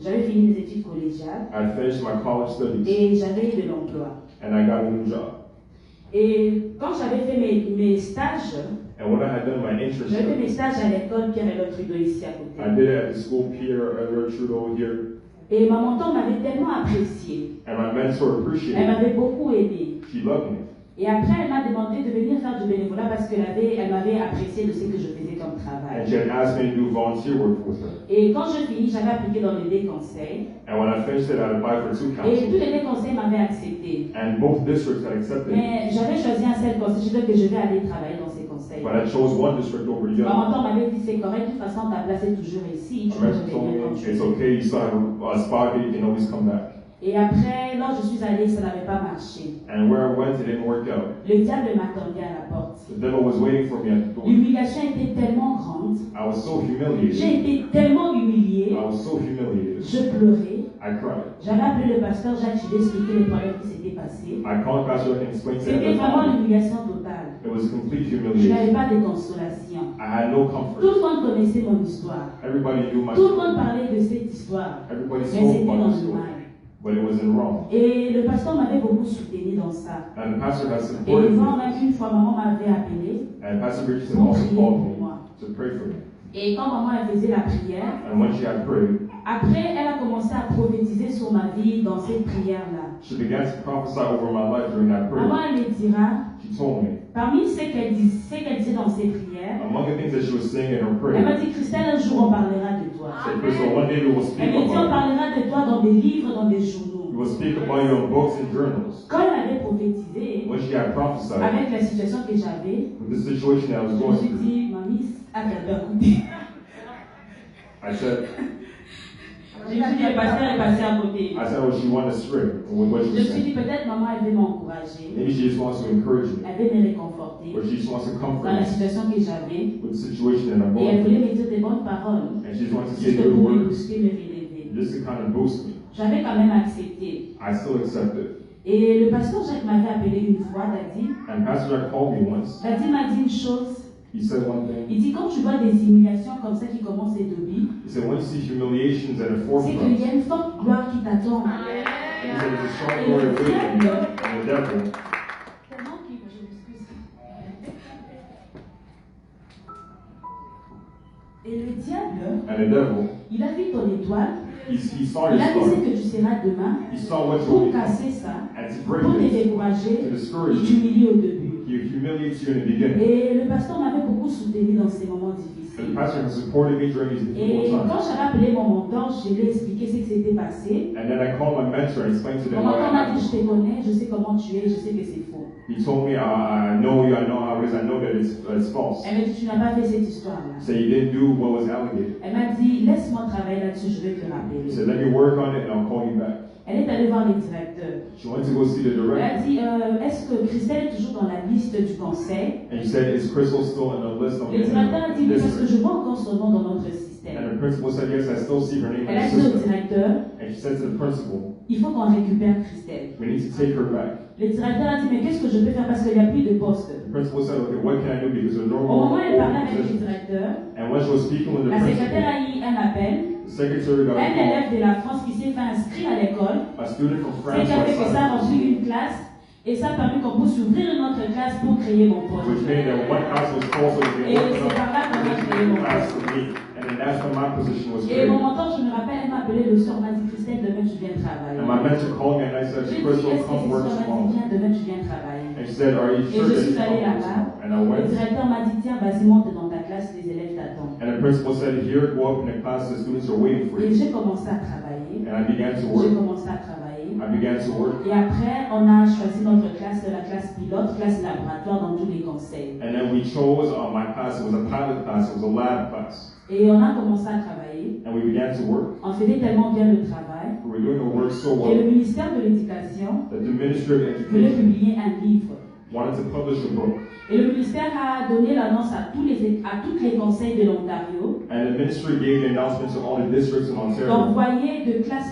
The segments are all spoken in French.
J'avais fini mes études collégiales. I finished my college studies. Et j'avais eu de l'emploi. And I got a new job. Et quand j'avais fait mes stages, And when I had done my j'avais fait mes internship, stages à l'école Pierre-Éliott Trudeau ici à côté. I did it at the school Pierre-Éliott Trudeau here. Et ma mentor m'avait tellement appréciée. And my mentor Elle appreciated it. m'avait beaucoup aidée. She loved me. Et après, elle m'a demandé de venir faire du bénévolat parce qu'elle m'avait apprécié de ce que je faisais comme travail. And she had asked me to do volunteer work with her. Et quand je finis, j'avais appliqué dans les deux conseils. And when I finished it, I applied for 2 Et tous councils. les deux conseils m'avaient accepté. And both districts had accepted it. Mais j'avais choisi un seul conseil. Je disais que je vais aller travailler dans ces conseils. But I chose one district over the Ma other. mentor m'avait dit c'est correct, de toute façon ta place est toujours ici. Tu My peux mentor told revenir quand me, tu it's veux. okay, you still have a spot here, you can always come back. Et après, lorsque je suis allée, ça n'avait pas marché. And where I went, it didn't work out. Le diable m'attendait à la porte. The devil was waiting for me at the door. L'humiliation était tellement grande. I was so humiliated. J'ai été tellement humiliée. I was so humiliated. Je pleurais. I cried. J'avais appelé le pasteur Jacques, je lui ai expliqué les problèmes qui s'étaient passés. I called Pastor and explained to C'était him vraiment that l'humiliation totale. it was complete Je n'avais humiliation. pas de consolation. I had no Tout comfort. le monde connaissait mon histoire. Everybody knew my Tout le monde story. parlait de cette histoire. Everybody Mais spoke c'était about dans the le story. mal. But it was in wrong. Et le pasteur m'avait beaucoup soutenu dans ça. And the pastor has Et supported moi, me. même une fois, maman m'avait appelé And Pastor Richardson pour also prier called pour me moi. to pray for me. Et quand maman elle faisait la prière, And when she had prayed, après, elle a commencé à prophétiser sur ma vie dans cette prière-là. she began to prophesy over my life during that Maman, prayer. elle me dira, She told me, parmi ce qu'elle disait dans ses prières, among the things that she was saying in her elle m'a prayer, dit, Christelle, un jour on parlera de toi. said, Crystal, one day we will speak Elle me dit, on about parlera de toi dans des livres, dans des you. journaux. We will speak about you in books and journals. Quand elle avait prophétisé, When she had prophesied, avec la situation que j'avais, with the situation that I was je me going suis through, dit, mamie, à t'as écouté. I said, Je me suis dit, le pasteur est passé à côté. oh, she went astray with what she Je me was suis dit, saying. peut-être maman, elle veut m'encourager. Maybe she just wants to encourage me, Elle veut me réconforter or she just wants to comfort dans la me situation que j'avais. with the situation that I'm Et elle going voulait through. me dire des bonnes paroles, And she just wants to say juste good pour me words, booster, me relever. just to kind of boost me. J'avais quand même accepté. I still accepted. Et le pasteur Jacques m'avait appelé une fois, Daddy. And Pastor Jack called me once. Daddy m'a dit une chose. He said one thing. Il dit, quand tu vois des humiliations comme ça qui commencent à début, He said, when you see humiliations at the c'est forefront, qu'il y a une forte gloire qui t'attend. he said, there's a strong glory waiting you, and the devil. Tellement qu'il je m'excuse. Et le diable, And the devil, il a vu ton étoile, he saw il your a vu ce scar. que tu seras demain, He saw what you pour would become. casser ça, And to pour break te this, décourager, to discourage il you, t'humilie au début. he humiliates you in the beginning. Et le pasteur m'avait beaucoup soutenu dans ces moments And the difficiles. pastor has supported me during these Et difficult quand times. j'avais appelé mon mentor, je lui ai expliqué ce qui s'était passé. And then I called my mentor and explained to Mon them what mentor m'a dit, happened. je te connais, je sais comment tu es, je sais que c'est faux. He told me, I know you, I know how it is, I know that it's false. Elle m'a dit, tu n'as pas fait cette histoire-là. So you didn't do what was alleged. Elle m'a dit, laisse-moi travailler là-dessus, je vais te He rappeler. said, let me work on it and I'll call you back. Elle est allée voir le directeur. She went to go see the Elle a director. dit, est-ce que Christelle est toujours dans la liste du conseil? And he said, is Crystal still in the list of Le directeur a dit, oui, parce que district? je vois encore son nom dans notre système. And the principal said, yes, I still see her name in Elle a the dit au system. directeur, And she said to the principal, il faut qu'on récupère Christelle. we need to take her back. Le directeur a dit, mais qu'est-ce que je peux faire parce qu'il n'y a plus de poste? The principal said, okay, what can I do because there's no Au moment où more elle parlait avec le position. directeur, And when she was speaking with the la secrétaire principal, a eu un appel. the secretary got Un a call. élève de la France qui s'est fait inscrire à l'école, A student from c'est France qui a fait que ça a was rempli une classe et ça a permis qu'on puisse ouvrir une autre classe pour créer mon poste. which meant that one class was called so they Et could c'est open par là up qu'on a this créé new mon class poste. for me. And then that's when my position was Et mon created. mentor, je me rappelle, elle m'a appelé le soir, m'a dit Christelle, demain tu viens travailler. And my mentor called me and I said, J'ai dit, Crystal, est-ce que come c'est work sûr? Elle m'a dit, tomorrow. viens, demain tu viens travailler. And she said, are you Et sure je that suis you allée come work là-bas. tomorrow? And I Le went. directeur m'a dit, tiens, vas-y, monte dans ta classe, les élèves t'attendent. And the principal said, here, go up in the class, the students are waiting for Et you. j'ai commencé à travailler. And I began to J'ai work. commencé à travailler. I began to work. Et après, on a choisi notre classe, la classe pilote, classe laboratoire dans tous les conseils. And then we chose my class. It was a pilot class. It was a lab class. Et on a commencé à travailler. And we began to work. On faisait tellement bien le travail. We were doing the work so Et le well ministère de l'Éducation that the Ministry of voulait Education publier un livre. wanted to publish a book. Et le ministère a donné l'annonce à tous les conseils de l'Ontario And the ministry gave the announcement to all the districts in Ontario d'envoyer de classes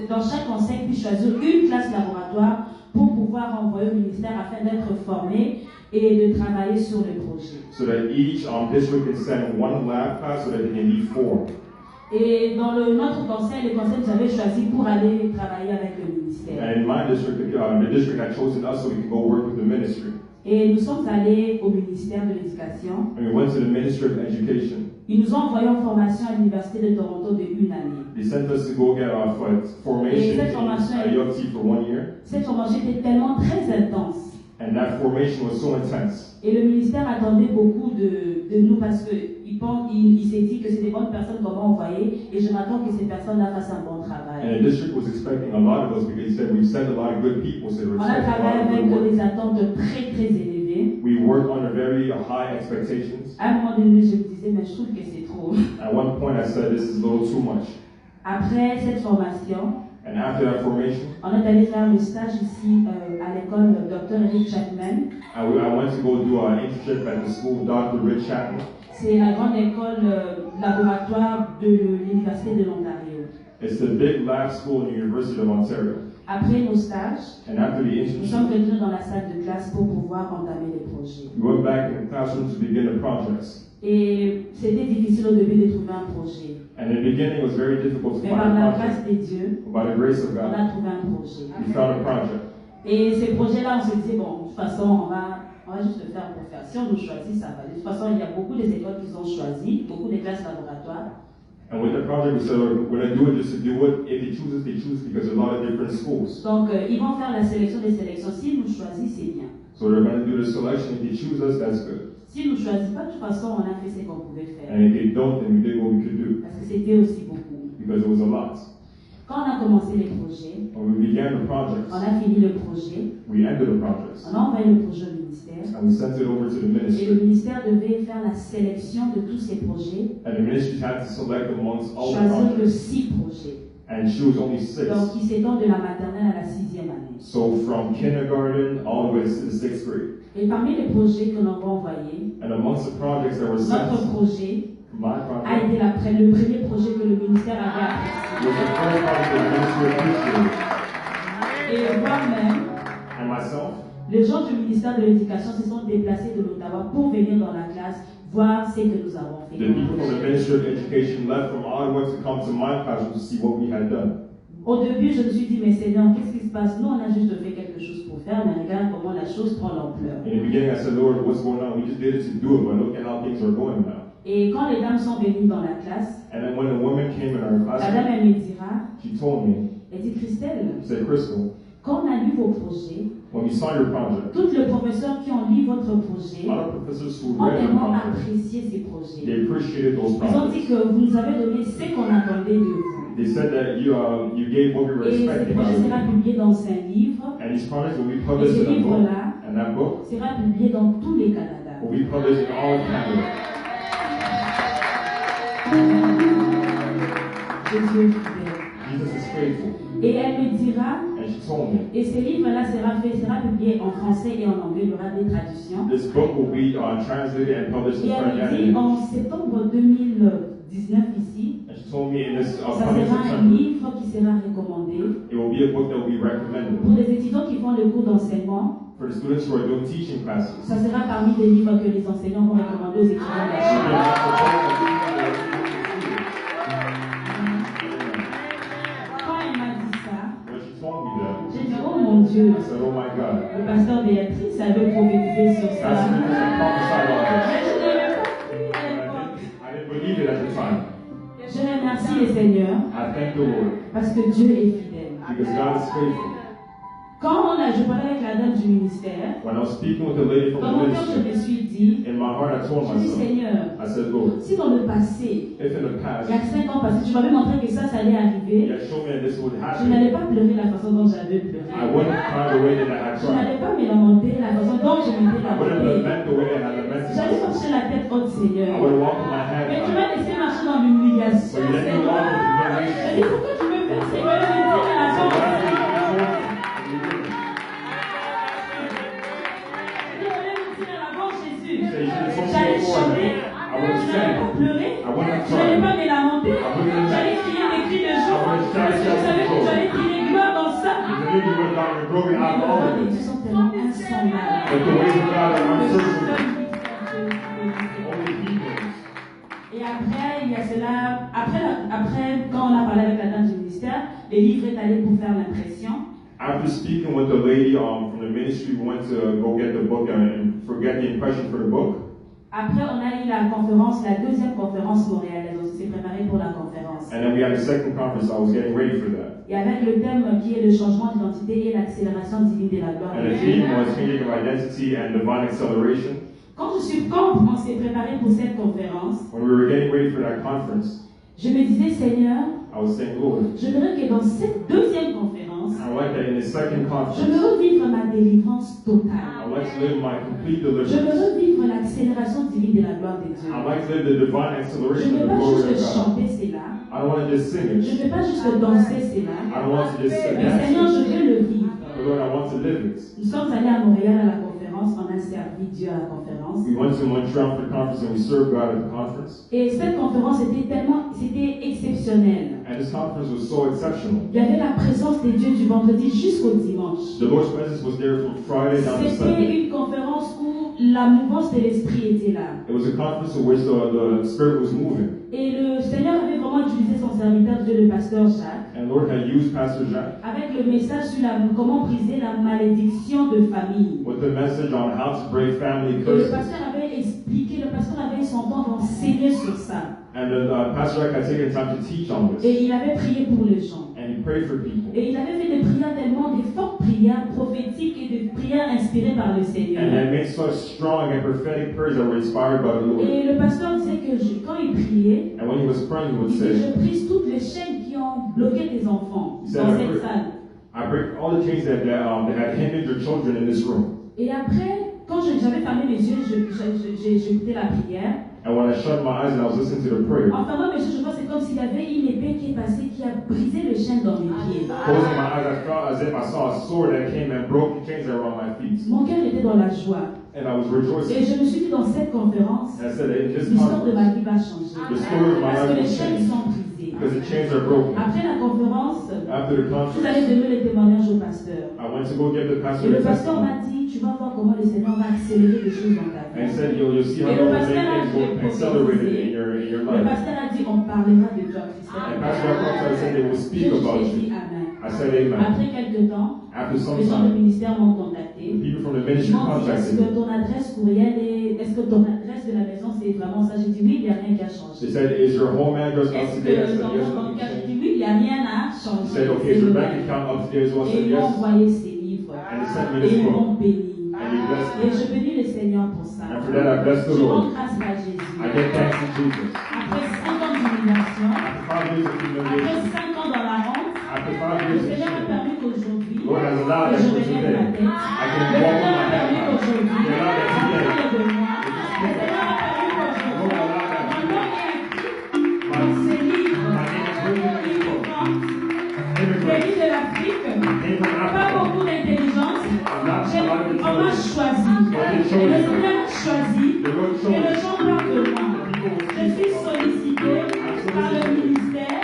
dans chaque conseil puis choisir une classe laboratoire pour pouvoir envoyer au ministère afin d'être formé et de travailler sur le projet. so that each district can send one lab class so that they can be formed. Et dans notre conseil, le conseil nous avait choisi pour aller travailler avec le ministère. And in my district, the district had chosen us so we could go work with the ministry. Et nous sommes allés au ministère de l'Éducation. And we went to the Ministry of Education. Ils nous ont envoyé en formation à l'Université de Toronto de 1 année. They sent us to go get our formation at UofT for 1 year. Cette formation était tellement très intense. And that formation was so intense. Et le ministère attendait beaucoup de nous parce qu'il s'est dit que c'est des bonnes personnes qu'on va envoyer et je m'attends que ces personnes-là fassent un bon travail. And the district was expecting a lot of us because he said we've sent a lot of good people, so they were On a expecting a travaillé lot of good avec work. des attentes très très élevées. We worked under very high expectations. À un moment donné, je me disais, mais je trouve que c'est trop. At one point I said this is a little too much. Après cette formation, And after that formation, on est allé faire le stage ici à l'école Dr. Eric Chapman. I went to go do an internship at the school Dr. Rich Chapman. C'est la grande école laboratoire de l'Université de l'Ontario. It's the big lab school in the University of Ontario. Après nos stages, And after the nous sommes internship, revenus dans la salle de classe pour pouvoir entamer les projets. we went back in the classroom to begin the projects. Et c'était difficile au début de trouver un projet. And in the beginning, it was very difficult to Mais find par la a grâce project. de Dieu, But by the grace of on God, a trouvé un projet. we found a project. Et ces projets-là, on se disait, bon, de toute façon, on va juste le faire pour faire. Si on nous choisit, ça va. De toute façon, il y a beaucoup des écoles qui ont choisi, beaucoup de classes laboratoires. And with the project, we said, we're going to do it just to do it. If they choose us, they choose because there's a lot of different schools. Donc, ils vont faire la sélection des sélections. S'ils nous choisissent, c'est bien. So they're going to do the selection. If they choose us, that's good. S'ils nous choisissent pas, de toute façon, on a fait ce qu'on pouvait faire. And if they don't, then we did what we could do Parce que c'était aussi beaucoup. because it was a lot. Quand on a commencé les projets, When we began the on projects, a fini le projet, we ended the projects on a envoyé le projet au ministère. and we sent it over to the Et ministry. le ministère devait faire la sélection de tous ces projets, And the ministry had to select amongst all the choisir que projects. 6 projets. And choose only 6. Donc, qui s'étendent de la maternelle à la 6e année. So from kindergarten all the way to the 6th grade. Et parmi les projets que l'on va envoyer, And amongst the projects that were notre sent, projet my a project été le premier projet que le ministère avait apprécié. was the first project that the ministry appreciated. Et moi-même, And myself, les gens du ministère de l'Éducation se sont déplacés de l'Ottawa pour venir dans la classe voir ce que nous avons fait. the people from the Ministry of Education left from Ottawa to come to my classroom to see what we had done. Au début, je me suis dit, mais Seigneur, qu'est-ce qui se passe? Nous, on a juste fait quelque chose pour faire, mais regarde comment la chose prend l'ampleur. In the beginning, I said, Lord, what's going on? We just did it to do it, but look at how things are going now. Et quand les dames sont venues dans la classe, And then when the woman came in our la dame, classroom, elle me dira, she told me, elle dit, Christelle, she said, Crystal, quand on a lu vos projets, when we saw your project, tous les professeurs qui ont lu votre projet a lot of professors who ont read your tellement project, apprécié ces projets. they appreciated those Ils ont dit projects. que vous nous avez donné ce qu'on attendait de vous. They said that you gave what we were Et ce expecting projet out of sera you. publié dans un livre. And these projects will be Et published ce in a book, livre-là and that book sera publié dans tous les Canada. will be published in all of Canada. Jésus est fidèle. Jesus is faithful. Et elle me dira, And she told me, et ce livre-là sera publié en français et en anglais, il y aura des traductions. this book will be translated and published Et in French elle and me in dit, en English. septembre 2019 ici, And she told me in this ça upcoming sera un September, livre qui sera recommandé it will be a book that will be recommended pour les étudiants qui font le cours d'enseignement. for the students who are doing teaching classes. Ça sera parmi les livres que les enseignants vont recommander aux étudiants de la chaîne. Quand elle m'a dit ça, When she told me that, j'ai dit, oh mon Dieu, I said, oh my God, le pasteur Béatrice avait prophétisé sur ça. that's because I prophesied on this. Mais je n'avais pas cru à l'époque. I didn't believe it at the time. Je remercie le Seigneur I thank the Lord parce que Dieu est fidèle. because God is faithful. Quand je parlais avec la dame du ministère, When I was speaking with the lady from dans the mon cœur, je ministry, me suis dit, in my heart I told je dis myself, Seigneur, I said, Lord, si dans le passé, if in il the past y a 5 ans passé, tu m'avais montré que ça allait you arriver, had shown me that this would je happen, n'allais pas pleurer la façon dont j'avais pleuré. I wouldn't cry the way that I had Je cried. n'allais pas me lamenter la façon dont je m'étais I wouldn't lamentée. lament the way I had lamented J'allais myself. marcher la tête haute, Seigneur. I would walk with my head Mais tu high. m'as laissé marcher dans l'humiliation, But you let me Seigneur. walk with Je dis, humiliation. pourquoi tu me fais, Seigneur, me dire la So chose? why did you do it? J'allais chanter, je n'allais pas pleurer, je n'allais pas me lamenter, j'allais crier des cris de joie, parce que je savais que j'allais tirer gloire dans ça. Because I knew you would have gotten the glory Mais out les of all voies of de it. Dieu sont tellement insondables. But the ways of God are Le unsearchable. seul mystère de Dieu. Only He knows. Et Et après, il y a cela, après, quand on a parlé avec la dame du ministère, le livre est allé pour faire l'impression. After speaking with the lady from the ministry, we went to go get the book and get the impression for the book. Après, on a eu la conférence, la deuxième conférence montréalaise. On s'est préparé pour la conférence. And then we had the second conference. I was getting ready for that. Et avec le thème qui est le changement d'identité et l'accélération divine de la gloire. And the theme was changing of identity and divine acceleration. Quand on s'est préparé pour cette conférence, When we were getting ready for that conference, je me disais, Seigneur, I was saying, Lord, je voudrais que dans cette deuxième conférence, I like that in the second je conference, veux vivre ma délivrance totale. I like to live my complete Je deliverance. veux vivre l'accélération divine de la gloire de Dieu. I like to live the divine Je acceleration ne of veux the pas glory of juste God. chanter cela. I don't want to just sing Je it. ne veux pas juste danser cela. I don't want to just sit Mais Seigneur, down. je veux le vivre. But Lord, I want to live it. Nous sommes allés à Montréal à la conférence, on a servi Dieu à la conférence. We went to Montreal for the conference and we served God at the conference. Et cette conférence c'était exceptionnel. And this conference was so exceptional. Il y avait la présence de Dieu du vendredi jusqu'au dimanche. The Lord's presence was there from Friday down to Sunday. C'était une conférence où la mouvance de l'esprit était là. It was a conference in which the Spirit was moving. Et le Seigneur avait vraiment utilisé son serviteur Dieu, le pasteur Jacques, And the Lord had used Pastor Jacques avec le message sur comment briser la malédiction de famille. with the message on how to break family Et le curses. pasteur avait expliqué, le pasteur avait eu son temps d'enseigner sur ça. And Pastor Jacques had taken time to teach on this. Et il avait prié pour les gens. And he prayed for people. Et il avait fait des prières tellement, des fortes prières prophétiques et des prières inspirées par le And Seigneur. had made such strong and prophetic prayers that were inspired by the Lord. Et le pasteur disait que quand il priait, And when he was praying, he would il disait, say, je brise toutes les chaînes qui ont bloqué tes enfants Il disait, dans cette salle. I break all the chains that had hindered your children in this room. Et après, quand j'avais fermé mes yeux, j'écoutais la prière. And when I shut my eyes and I was listening to the prayer, En fermant mes yeux, je vois c'est comme s'il y avait une épée qui est passée, qui a brisé les chaînes dans mes pieds. closing my eyes, I felt as if I saw a sword that came and broke the chains that were on my feet. Mon cœur était dans la joie. And I was Et rejoicing. je me suis dit dans cette conférence, And I said, in this l'histoire de conference, ma vie va changer. the story of my Parce que life les will chaînes change sont brisées. because the chains are broken. Après la conférence, After the vous allez conference, donner les témoignages au pasteur. I went to go give the Et pastor le the pasteur testimony. m'a dit, tu vas voir comment le Seigneur va accélérer les choses dans ta And he vie. said, you'll see how Et the le Lord will pasteur make a things go accelerated in your Le life. pasteur a dit, on parlera de toi, Christophe. And Pastor Jacques said they will speak Je about lui ai dit you. amen. I said amen. Après quelques temps, After some les gens du time, ministère m'ont the contacté. people from the Ils ministry m'ont dit, est-ce contacted que me. ton adresse courriel est-ce que ton adresse de la maison c'est vraiment ça? J'ai dit oui, il n'y a rien qui a They changé. said, is your home address up Est-ce to date? I que said, ton yes, compte nothing bancaire? J'ai changed. dit oui, il n'y a rien à He changer. said, okay, is your bank account up to date as well? I Et said, ils m'ont yes. envoyé ces livres. And he sent me Et this ils book. m'ont béni. And he blessed Et me. je bénis le Seigneur pour ça. And for that, I bless the Je rends Lord. grâce à Jésus. I give thanks to Jesus. Après 5 ans d'humiliation, After 5 years of après humiliation, 5 ans dans la honte, after 5 le years of Seigneur m'a shame, permis qu'aujourd'hui, Lord has allowed que us je for relève today. ma tête. I Le can walk Seigneur with my m'a permis head high. qu'aujourd'hui, He allowed that il today. parle de moi. Le Seigneur m'a permis qu'aujourd'hui, mon nom est écrit dans ce livre. Pays de l'Afrique, pas beaucoup d'intelligence. On m'a choisi. Et le Seigneur m'a choisi. Et les gens parlent de moi. Je suis sollicité par le ministère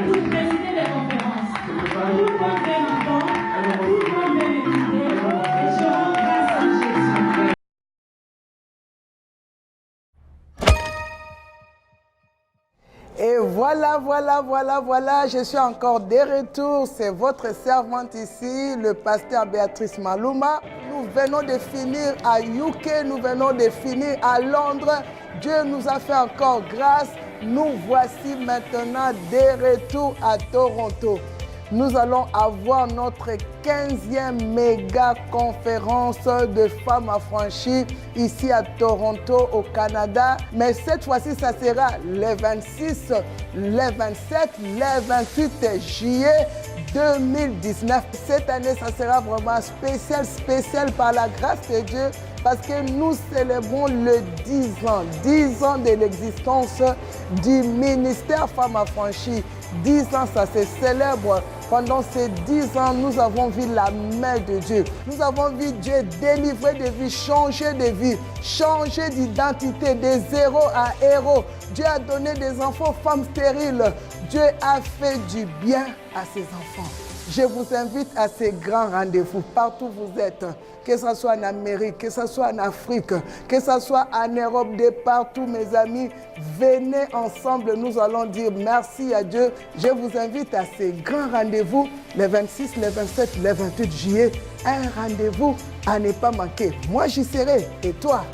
pour présider des conférences. Tout le monde veut m'entendre, tout le monde veut m'écouter. Et je rends grâce à Jésus. Et voilà, je suis encore de retour. C'est votre servante ici, le pasteur Béatrice Malouma. Nous venons de finir à UK, nous venons de finir à Londres. Dieu nous a fait encore grâce. Nous voici maintenant de retour à Toronto. Nous allons avoir notre 15e méga conférence de femmes affranchies ici à Toronto, au Canada. Mais cette fois-ci, ça sera le 26, le 27, le 28 juillet 2019. Cette année, ça sera vraiment spécial par la grâce de Dieu, parce que nous célébrons le 10 ans de l'existence du ministère Femmes Affranchies. 10 ans, ça se célèbre. Pendant ces 10 ans, nous avons vu la main de Dieu. Nous avons vu Dieu délivrer des vies, changer de vie, changer d'identité, de zéro à héros. Dieu a donné des enfants, femmes stériles. Dieu a fait du bien à ses enfants. Je vous invite à ces grands rendez-vous, partout où vous êtes, que ce soit en Amérique, que ce soit en Afrique, que ce soit en Europe, de partout, mes amis. Venez ensemble, nous allons dire merci à Dieu. Je vous invite à ces grands rendez-vous, les 26, les 27, les 28 juillet. Un rendez-vous à ne pas manquer. Moi, j'y serai. Et toi?